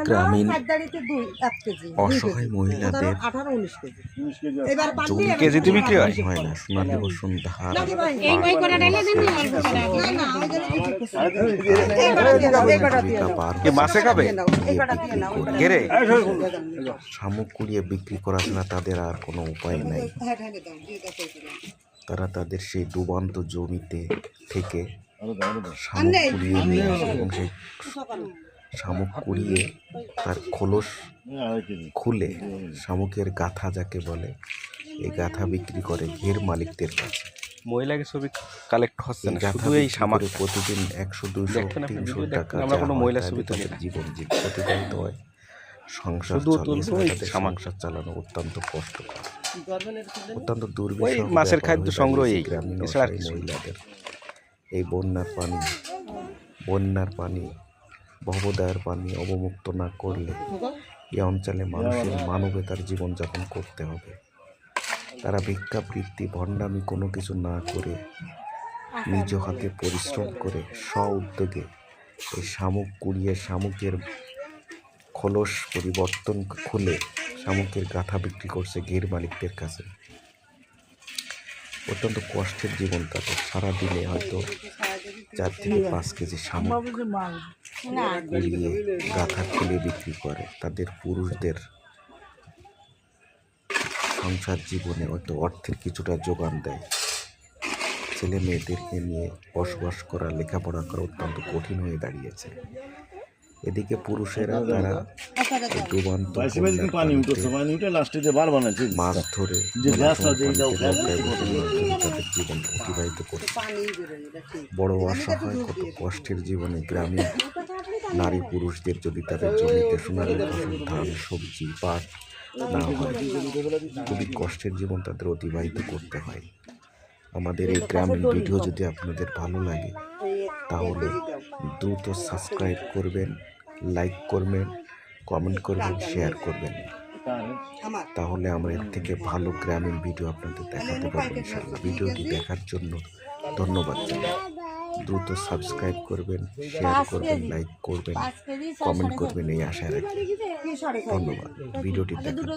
গ্রামীণ অসহায় মহিলাদের কেজিতে বিক্রি হয় না সোনালী রসুন ধার মাছে খাবে ঘেরে শামুক কুড়িয়ে বিক্রি করা ছাড়া তাদের আর কোনো উপায় নাই। তারা তাদের সেই ডুবান্ত জমিতে থেকে শামুক কুড়িয়ে নিয়ে আসে এবং সেই শামুক কুড়িয়ে তার খোলস খুলে শামুকের গাথা যাকে বলে এই গাথা বিক্রি করে ঘের মালিকদের কাছে। মহিলাকে ছবি কালেক্ট হচ্ছে না, শুধু এই সামাক প্রতিদিন 100-200-300 টাকা আমরা কোনো মহিলা ছবি তুলি তাদের জীবন অতিবাহিত হয়। সংসার সংসার চালানো অত্যন্ত কষ্টকর, অত্যন্ত দুর্বিষহ মাছের খাদ্য সংগ্রহ গ্রামীণ মহিলাদের। এই বন্যার পানি ভবদায়ের পানি অবমুক্ত না করলে এই অঞ্চলে মানুষের মানবেতর জীবনযাপন করতে হবে। তারা ভিক্ষাবৃত্তি ভণ্ডামি কোনো কিছু না করে নিজ হাতে পরিশ্রম করে স্ব-উদ্যোগে এই শামুক কুড়িয়ে শামুকের খোলস পরিবর্তন খুলে শামুকের গাথা বিক্রি করছে ঘের মালিকদের কাছে। অত্যন্ত কষ্টের জীবন তাদের। সারাদিনে হয়তো 4 থেকে 5 কেজি শামুক কুড়িয়ে গাথা খুলে বিক্রি করে। তাদের পুরুষদের সংসার জীবনে হয়তো অর্থের কিছুটা যোগান দেয়। ছেলে মেয়েদেরকে নিয়ে বসবাস করা, লেখাপড়া করা অত্যন্ত কঠিন হয়ে দাঁড়িয়েছে। এদিকে পুরুষেরা তারা ডুবান্ত মাছ ধরে তাদের জীবন অতিবাহিত করে। বড় অসহায় কত কষ্টের জীবনে গ্রামীণ নারী পুরুষদের যদি তাদের জমিতে সোনালী ফসল ধান সবজি পাট না হয়, খুবই কষ্টের জীবন তাদের অতিবাহিত করতে হয়। আমাদের এই গ্রামীণ ভিডিও যদি আপনাদের ভালো লাগে তাহলে দ্রুত সাবস্ক্রাইব করবেন, লাইক করবেন, কমেন্ট করবেন, শেয়ার করবেন। তাহলে আমরা এর থেকে ভালো গ্রামীণ ভিডিও আপনাদের দেখাতে পারবো ইনশাআল্লাহ। ভিডিওটি দেখার জন্য ধন্যবাদ জানাই। দ্রুত সাবস্ক্রাইব করবেন, শেয়ার করবেন, লাইক করবেন, কমেন্ট করবেন এই আশা রাখি। ধন্যবাদ ভিডিওটি দেখার জন্য।